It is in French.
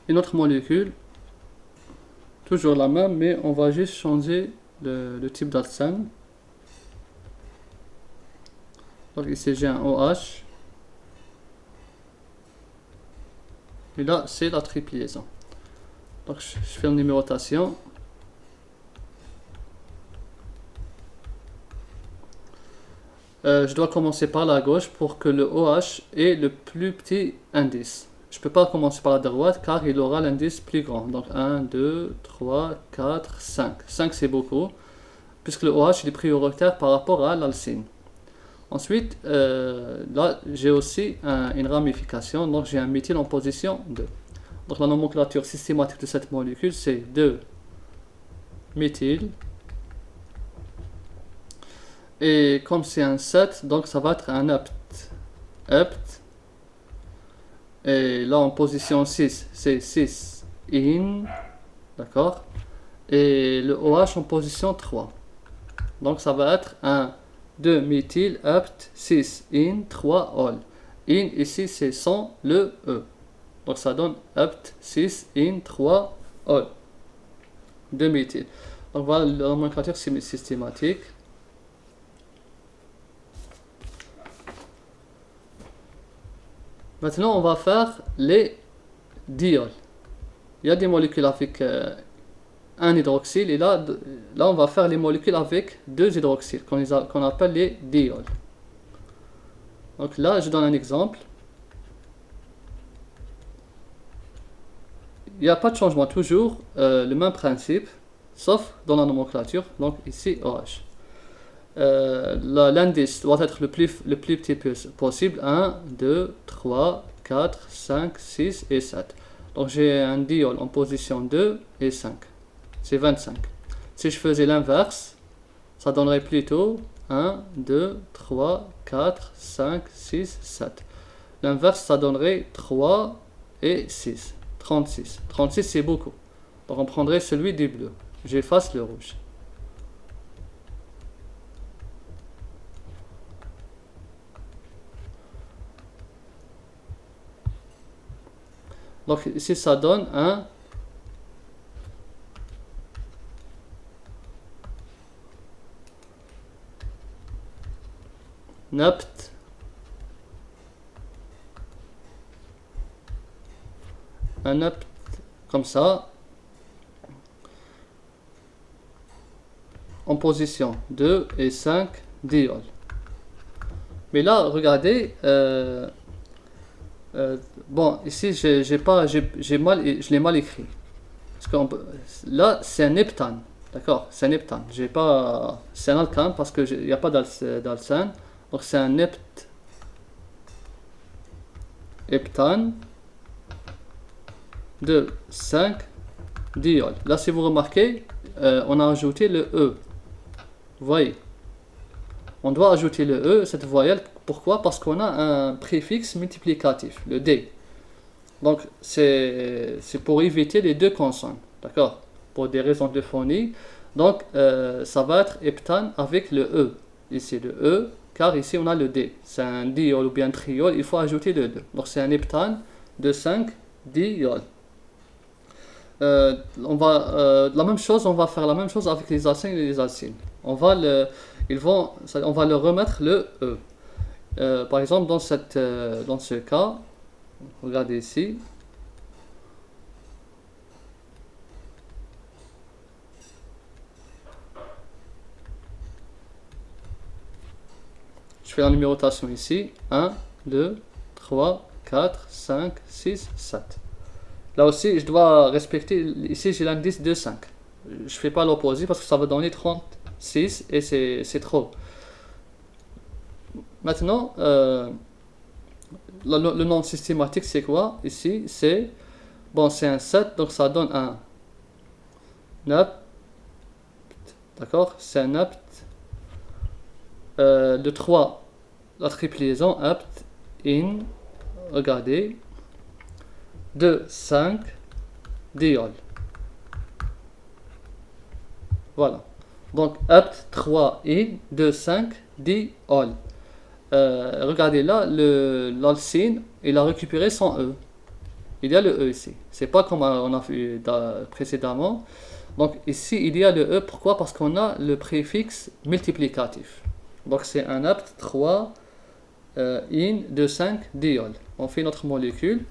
une autre molécule, toujours la même, mais on va juste changer le type d'alcène. Donc ici j'ai un OH. Et là c'est la triple liaison. Donc je fais une numérotation. Je dois commencer par la gauche pour que le OH ait le plus petit indice. Je ne peux pas commencer par la droite car il aura l'indice plus grand. Donc 1, 2, 3, 4, 5. 5 c'est beaucoup, puisque le OH est prioritaire par rapport à l'alcine. Ensuite, là j'ai aussi une ramification, donc j'ai un méthyle en position 2. Donc la nomenclature systématique de cette molécule c'est 2 méthyle. Et comme c'est un 7, donc ça va être un hept. Hept. Et là en position 6, c'est 6 in. D'accord. Et le OH en position 3. Donc ça va être un 2 méthyle hept 6 in 3 ol. In ici c'est sans le E. Donc ça donne hept 6 in 3 ol. 2 méthyle. Donc voilà la nomenclature systématique. Maintenant, on va faire les diols. Il y a des molécules avec un hydroxyle et là, on va faire les molécules avec 2 hydroxyles qu'on appelle les diols. Donc là, je donne un exemple. Il n'y a pas de changement, toujours le même principe, sauf dans la nomenclature. Donc ici, OH. L'indice doit être le plus petit possible. 1, 2, 3, 4, 5, 6 et 7. Donc j'ai un diol en position 2 et 5. C'est 25. Si je faisais l'inverse, ça donnerait plutôt 1, 2, 3, 4, 5, 6, 7. L'inverse, ça donnerait 3 et 6. 36. 36, c'est beaucoup. Donc on prendrait celui du bleu. J'efface le rouge. Donc ici ça donne un nept comme ça en position 2 et 5 diol. Mais là regardez bon ici je l'ai mal écrit parce que là c'est un heptane, d'accord, c'est un heptane, c'est un alcane parce que il n'y a pas d'alcène, donc c'est un heptane de 5 diol. Là si vous remarquez on a ajouté le E, vous voyez, on doit ajouter le E, cette voyelle. Pourquoi? Parce qu'on a un préfixe multiplicatif, le D. Donc c'est pour éviter les deux consonnes, d'accord, pour des raisons de phonie. Donc ça va être heptane avec le E, ici le E, car ici on a le D. C'est un diol ou bien triol, il faut ajouter le 2. Donc c'est un heptane de 5 diol. La même chose, on va faire la même chose avec les alcènes et les alcynes. On va leur remettre le E. Par exemple, dans ce cas, regardez ici. Je fais la numérotation ici. 1, 2, 3, 4, 5, 6, 7. Là aussi, je dois respecter. Ici, j'ai l'indice de 5. Je ne fais pas l'opposé parce que ça va donner 36 et c'est trop. Maintenant, le nom systématique, c'est quoi? Ici, c'est un 7, donc ça donne un nept. D'accord? C'est un nept. Le 3, la triple liaison, hept, in, regardez, 2, 5, diol. Voilà. Donc, hept, 3, in, 2, 5, diol. Regardez là, l'alcyne, il a récupéré son E. il y a le E ici. C'est pas comme on a vu précédemment. Donc ici, il y a le E. Pourquoi? Parce qu'on a le préfixe multiplicatif. Donc c'est un apt 3 in de 5 diol. On fait notre molécule.